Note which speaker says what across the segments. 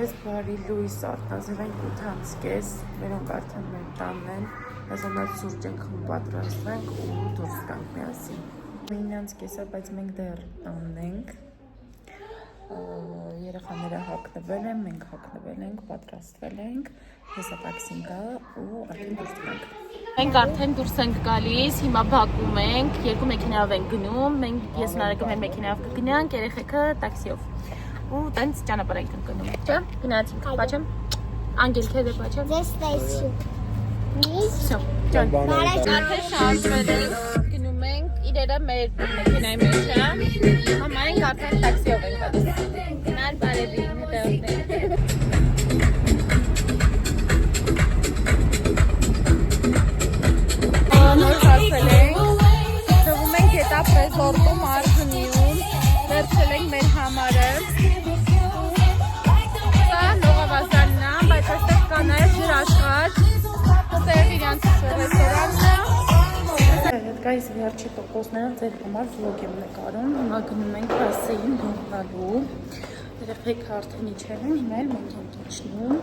Speaker 1: Ես բարի լույս արտազել ենք 8:30, մերոնք արդեն մեր տանն են, հազամատ սուրճ ենք պատրաստենք ու դուրս կանք միասին։ 9:30, բայց մենք դեռ տանն ենք, երեխաները հագնվել են, մենք հագնվել ենք, պատրաստվել ենք, հեսա տաքսին գա ու արդեն դուրս կանք։ Մենք արդեն դուրս ենք գալիս, հիմա բակում ենք, երկու մեքենայով ենք գնում, մենք ես նարեկը մեր մեքենայով կգնանք, երեխեքը տաքսիով։ Ու տենց ճանապարհ ենք ընկնում, չէ՞։ Գնացինք, բաչեմ։ Անգել քեզ է բաչեմ։
Speaker 2: This station.
Speaker 1: Всё, ջան։ Արդեն շարժվել ենք, գնում ենք, իրերը մեր մեքենայի մեջ է։ Համա ենք արդեն տաքսիով ենք գալիս։ Գնալ բարևի, հետևներ։ Նոր հասել ենք, թվում ենք հետա պրեզորդում արժնիում, վերցել ենք մեր համարը, սա նողավազանն է, բայց այստեղ կա նաև ջրաշխատ, ստեղ իրանց ռեստորանն է, հետ գայիս վերջի տոկոսները ձեր համար վլոգ եմ նկարում, հիմա գնում ենք բասեին հողալու, երեխեքը արդեն իջել են, հիմա էլ մենք ենք իջնում,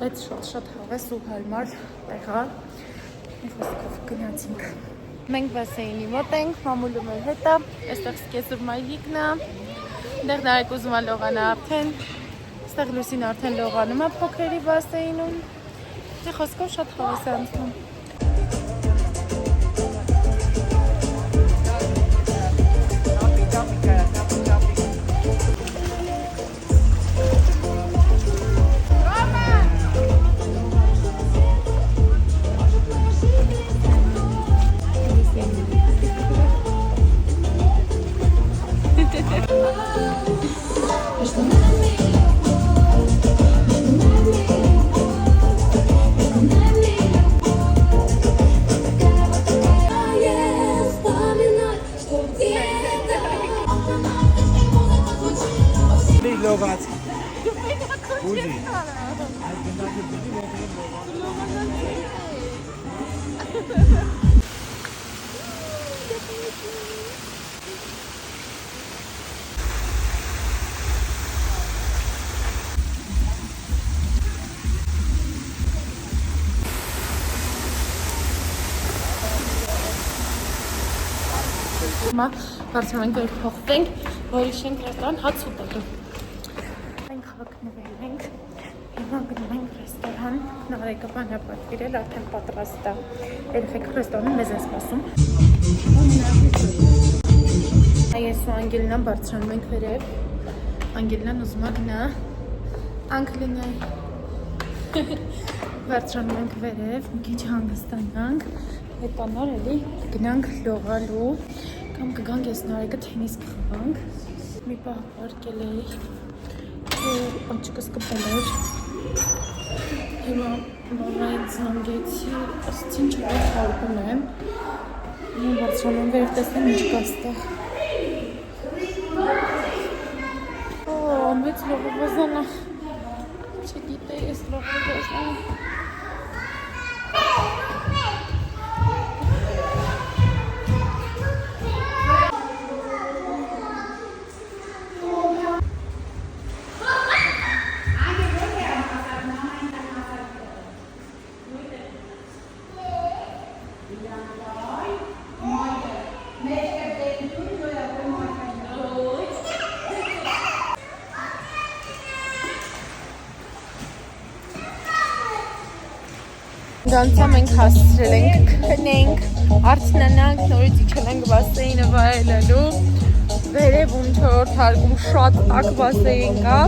Speaker 1: բայց շատ հավես ու հարմար տեղա, մի խոսքով գնացինք։ Մենք բասեինի մոտ ենք, մամուլը մեր հետ է, այստեղ սկեսուր մայիկն է, դեղ նարեկ ուզում է լողանա արդեն, այստեղ լուսին արդեն լողանում է փոքրերի բասեինում, մի խոսքով շատ հավես է անցնում։ Հիմա բարձրում ենք որ փոխվենք, որ իշենք ռեստորան հաց ուտելու։ Մենք հագնվել ենք, հիմա գնում ենք ռեստորան, նարեկը բան է պատվիրել, արդեն պատրաստ է, երեխեքը ռեստորանը մեզ են սպասում։ Ես ու Անգելինան բարձրանում ենք վերև, Անգելինան ուզում է գնա, Անգելինայի բարձրանում ենք վերև, մի քիչ հանգստանանք, հետո նոր էլի գնանք լողալու, կամ կգանք ես նարեկը թենիս կխաղանք, մի պահ պարկել էի, աչկս կպել էր, հիմա մամային ծանգեցի, ասեցին չորդ հարգում եմ, հիմա բարձրանում վերև տեսնեմ ինչ կա ստեղ։ Մեծ լողավազան է, չգիտեի ես լողավազան է։ Դանցա մենք հասցրել ենք քնենք, արդնանանք, նորից իջել ենք բասեինը վայելելու, վերև ում-4 հարգում շատ տաք բասեին կա,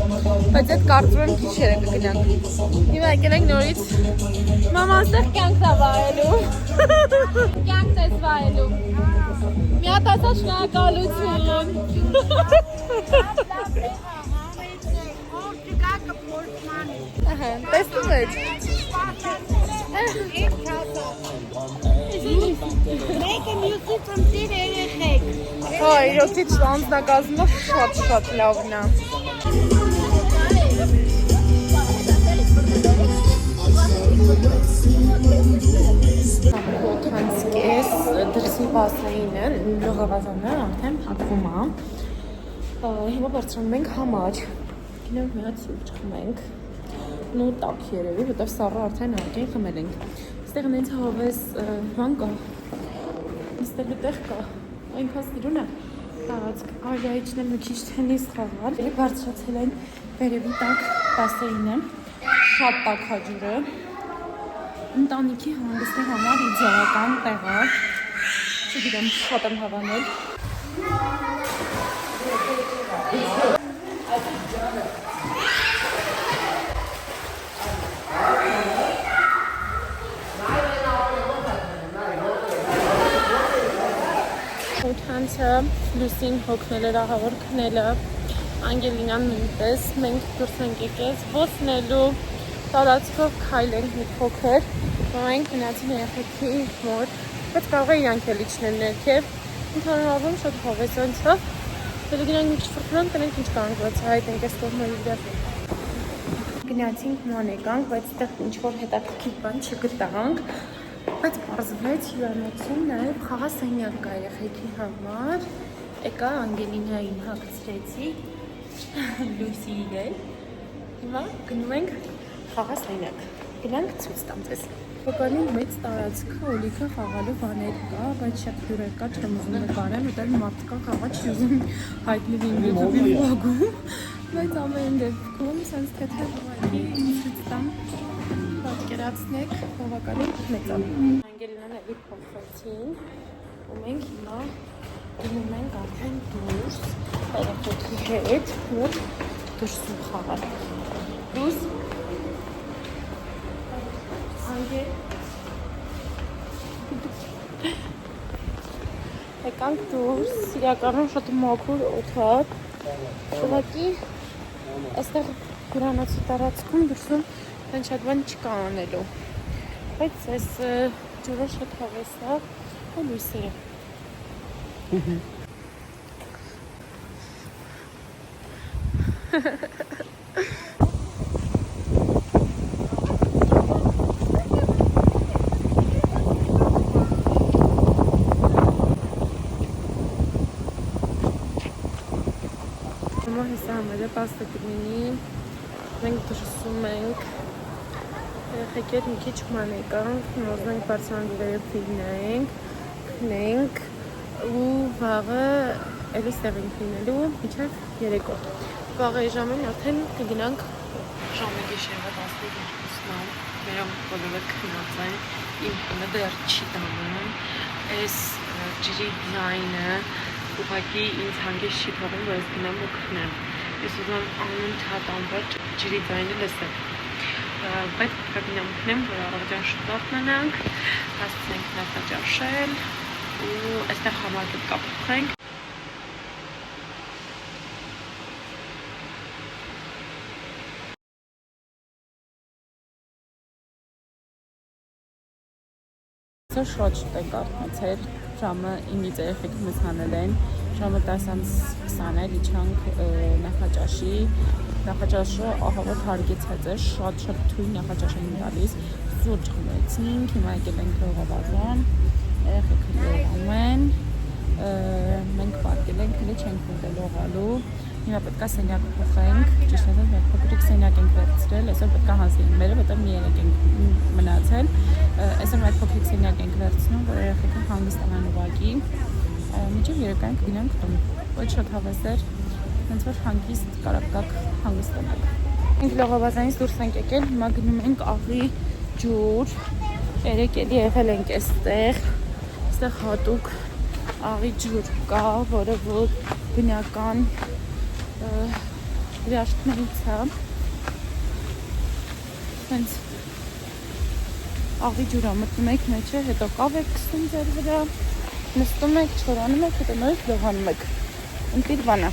Speaker 1: բայց այդ կարծում եմ գիշերը կգնանք։ Հիմա եկել ենք նորից, մամա ստեղ կյանքն է վայելու, կյանքն ես վայելու, մի հատ ասա շնորհակալություն։ Տեսնում եք։
Speaker 2: Make a music from Sid երեխեք։
Speaker 1: Հա, իրոքից անձնակազմը շատ լավն է։ Հոթանցկես դրսի բասեինը, լողավազանը արդեն փակվում է։ Հիմա բարձրանում ենք համար։ Գնանք մի հատ սուրճ խմենք։ ու տաք երևի, որտեղ սառը արդեն արկեն խմել ենք։ Այստեղ նենց հավես բան կա։ Նստելու տեղ կա։ Այնքան սիրուն է։ Տարածք Արիայիչն եմ մի քիչ թենիս խաղալ։ Եվ բարձրացել են վերևի տակ բասեյնը։ Շատ տաք աջուրը։ Ընտանիքի հանգստի համար իդեալական տեղ է։ Չգիտեմ, շատ եմ հավանել։ Հոթանցը Լուսին հոգնել էր ահավոր քնելը, Անգելինան նույնպես, մենք դուրս ենք եկել ոսնելու, տարածքով քայլենք մի փոքր, մենք գնացին երեխեքի մոտ, բայց կարող է իրանք էլ իջնել ներքև, ընդհանրապես շատ հավես անցավ, դե գնանք մի քիչ ֆրկնանք, տնենք ինչ կանք, բայց հայտ ենք այս կողմերի վրա։ Գնացինք ման եկանք, բայց այդտեղ ինչ-որ հետաքրքիր բան չգտանք, բայց պարզվեց հյուրանոցում նաև խաղասենյակ կա երեխեքի համար, եկա Անգելինային հագցրեցի, Լուսիին էլ, հիմա գնում ենք խաղասենյակ, գնանք ցույց տամ ձեզ։ Բականի մեծ տարածքը օլիքը խաղալու բաներ կա, բայց շատ հյուր կա, չեմ ուզում նկարեմ, այդտեղ մարդկա խաղա չի ուզում հայտնվի YouTube-ի վլոգում, բայց ամեն դեպքում սենց թեթև ուղղակի ցույց տամ, պատկերացնեք, բավականին մեծ է։ Անգելինան էլի փոխվեցին, ու մենք հիմա գնում ենք արդեն դուրս, երեխեքի հետ, որ դուրսում խաղալ։ Դուրս Եկանք դուրս, իրականում շատ մաքուր օդ է, ուղղակի այստեղ հյուրանոցի տարածքում դուրսում տեն շատ բան չկա անելու, բայց այս ջուրը շատ հավես է ու լույսերը։ Հեսա համերը պաստը կլինի, մենք դրսում ենք, երեխեքի հետ մի քիչ ման եկանք, նոզ մենք բարձրանք վերև ֆիլմնայինք, քնենք ու վաղը էլիս տեղ ենք լինելու միջև երեկո։ Վաղը ժամին արդեն կգնանք ժամը գիշերը 12-ն, մերոմ բոլորը քնած են, իմ խմը դեռ չի տանում, այս ջրի դիզայնը ուղղակի ինձ հանգիստ չի թողում, որ ես գնամ ու քնեմ։ Ես ուզում անընդհատ անվերջ ջրի ձայնը լսել։ Բայց կգնամ քնեմ, որ առավոտյան շուտ արթնանանք, հասցնենք նախաճաշել ու այստեղ համակը կապենք։ Շատ շուտ ենք արթնացել, ժամը 9-ից երեխեքը մեզ հանել են, ժամը 10:20 էլ իջանք նախաճաշի, նախաճաշը ահավոր հարգեցած է, շատ թույն նախաճաշ են տալիս, սուրճ խմեցինք, հիմա եկել ենք լողավազան, երեխեքը լողում են, մենք պարկել ենք, հենց չենք ուտել լողալու, հիմա պետք է սենյակ փոխենք, ճիշտ ասած մենք փոքրիկ սենյակ ենք վերցրել, այսօր պետք է հանձնենք մերը, որտեղ մի երեք ենք մնացել, այսօր մենք փոքրիկ սենյակ ենք վերցնում, որ երեխեքը հանգստանան ուղղակի, մինչև երեկոյան կգնանք տուն, ոչ շատ հավես էր, հենց որ հանգիստ կարապ հանգստանանք։ Մենք լողավազանից դուրս ենք եկել, հիմա գնում ենք աղի ջուր, երեք էլի եղել ենք այստեղ հատուկ աղի ջուր կա, որը որ բնական հրաշքներից է, հենց աղի ջուրա մտնում եք մեջը, հետո կավ եք կսում ձեր վրա, նստում եք, չորանում եք, հետո նորից լողանում եք, ընտիր բան է։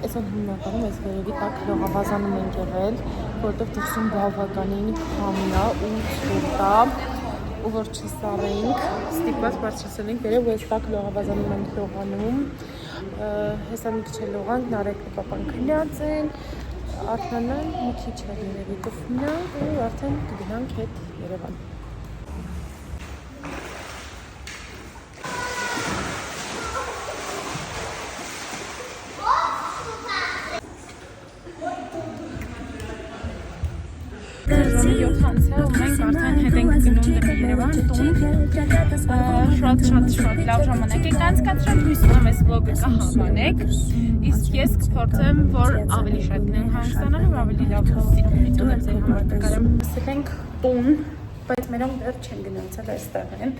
Speaker 1: Այսօր հիմնականում այս վերևի տակ լողավազանում ենք եղել, որտեղ դրսում բավականին քամն է ու ցուրտ է, ու որ չսառեինք, ստիպված բարձրացել ենք վերև ու այս տակ լողավազանում ենք լողանում, հեսա մի քիչ լողանք, նարեկը պապան քնած են, արթնանան, մի քիչ երևի կխմնանք ու արդեն կգնանք հետ Երևան։ Երևան տուն շատ լավ ժամանակ եք անցկացրել, հույս ունեմ այս վլոգը կհավանեք, իսկ ես կփորձեմ, որ ավելի շատ լինեն հանգստանալու ու ավելի լավ սիրուն վիդեոներ ձեր համար կկարեմ։ Հասել ենք տուն, բայց մերոնք դեռ չեն գնացել այստեղ են,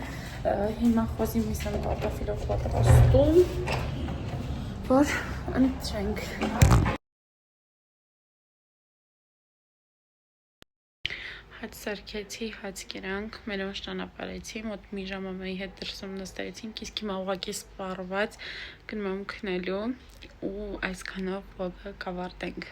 Speaker 1: հիմա խոզի միսան կարտոֆիլով պատրաստում, որ ընտրենք։ Հաց սարքեցի, հաց կերանք, մերոնց ճանապարհեցի, մոտ մի ժամամայի հետ դրսում նստեցինք, իսկ հիմա ուղղակի սպառված գնում եմ քնելու ու այսքանով վլոգը կավարտենք։